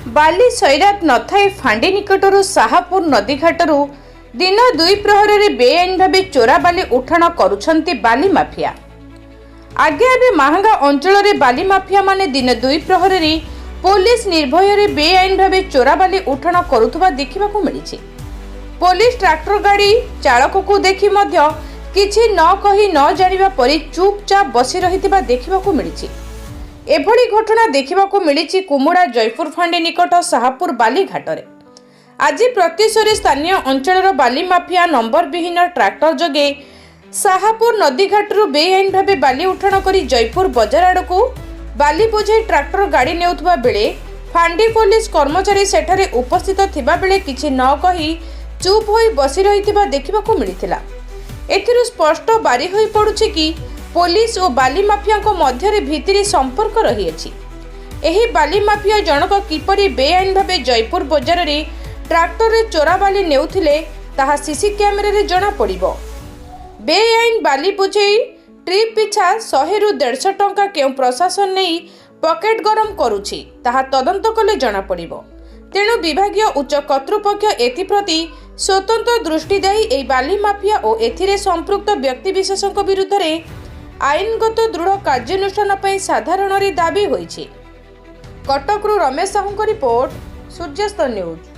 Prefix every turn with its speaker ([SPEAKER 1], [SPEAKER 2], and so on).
[SPEAKER 1] बाली सैरात नथाई फांडी निकटर शाहपुर नदीघाटू दिन दुई प्रहर बेआईन भाव चोरा बाली उठाण करुछंती बाली माफिया। आगे ए महंगा अंचल बाली माफिया माने दिन दुई प्रहर पुलिस निर्भय बेआईन भाव चोरा बाली उठाण करुवा देखा मिली। पुलिस ट्रैक्टर गाड़ी चालक को देखि मध्य किछि न कही न जानिबा परि चुपचाप बसी रहितिबा देखिबाकू मिली। एभली घटना देखिबाकू मिली कुमुड़ा जयपुर फांडी निकट शाहपुर बाली घाटरे। आज प्रत्युषरे स्थानीय अंचल बाली माफिया नंबर विहीन ट्रैक्टर जोगे शाहपुर नदी घाटू बेआईन भाव बाली उठाण कर जयपुर बजार आड़कू बाली बोझाई ट्रैक्टर गाड़ी नेउथबा बेले फांडी पुलिस कर्मचारी सेठारे उपस्थित थिबा बेले किछि न कही चुप होई बसी रहितिबा देखिबाकू मिलिथिला। एथिरु स्पष्ट बारी होई पडुछि कि पुलिस और बाली माफिया मध्य भितरी संपर्क रही अछि। एही बाली माफिया जनक किपरि बेआईन भाव जयपुर बजार रे ट्रैक्टर रे चोरा बाली नेउथिले ताहा सीसी कैमेरा रे जणा पड़िबो। बेआईन बाली बोझेई ट्रिप पिछा 100 रु 150 टंका केउ प्रशासन नहीं पकेट गरम करुछि ताहा तदंत कले जणा पड़िबो। तेणु विभागीय उच्च कर्तृपक्ष एथिप्रति स्वतंत्र दृष्टि देई एई बाली माफिया और एथिरे संपृक्त व्यक्ति विशेषक विरुद्ध रे आईनगत दृढ़ कार्यानुष्ठान पर साधारण दाबी होइछि। कटकरू रमेश साहू रिपोर्ट, सूर्यास्त न्यूज।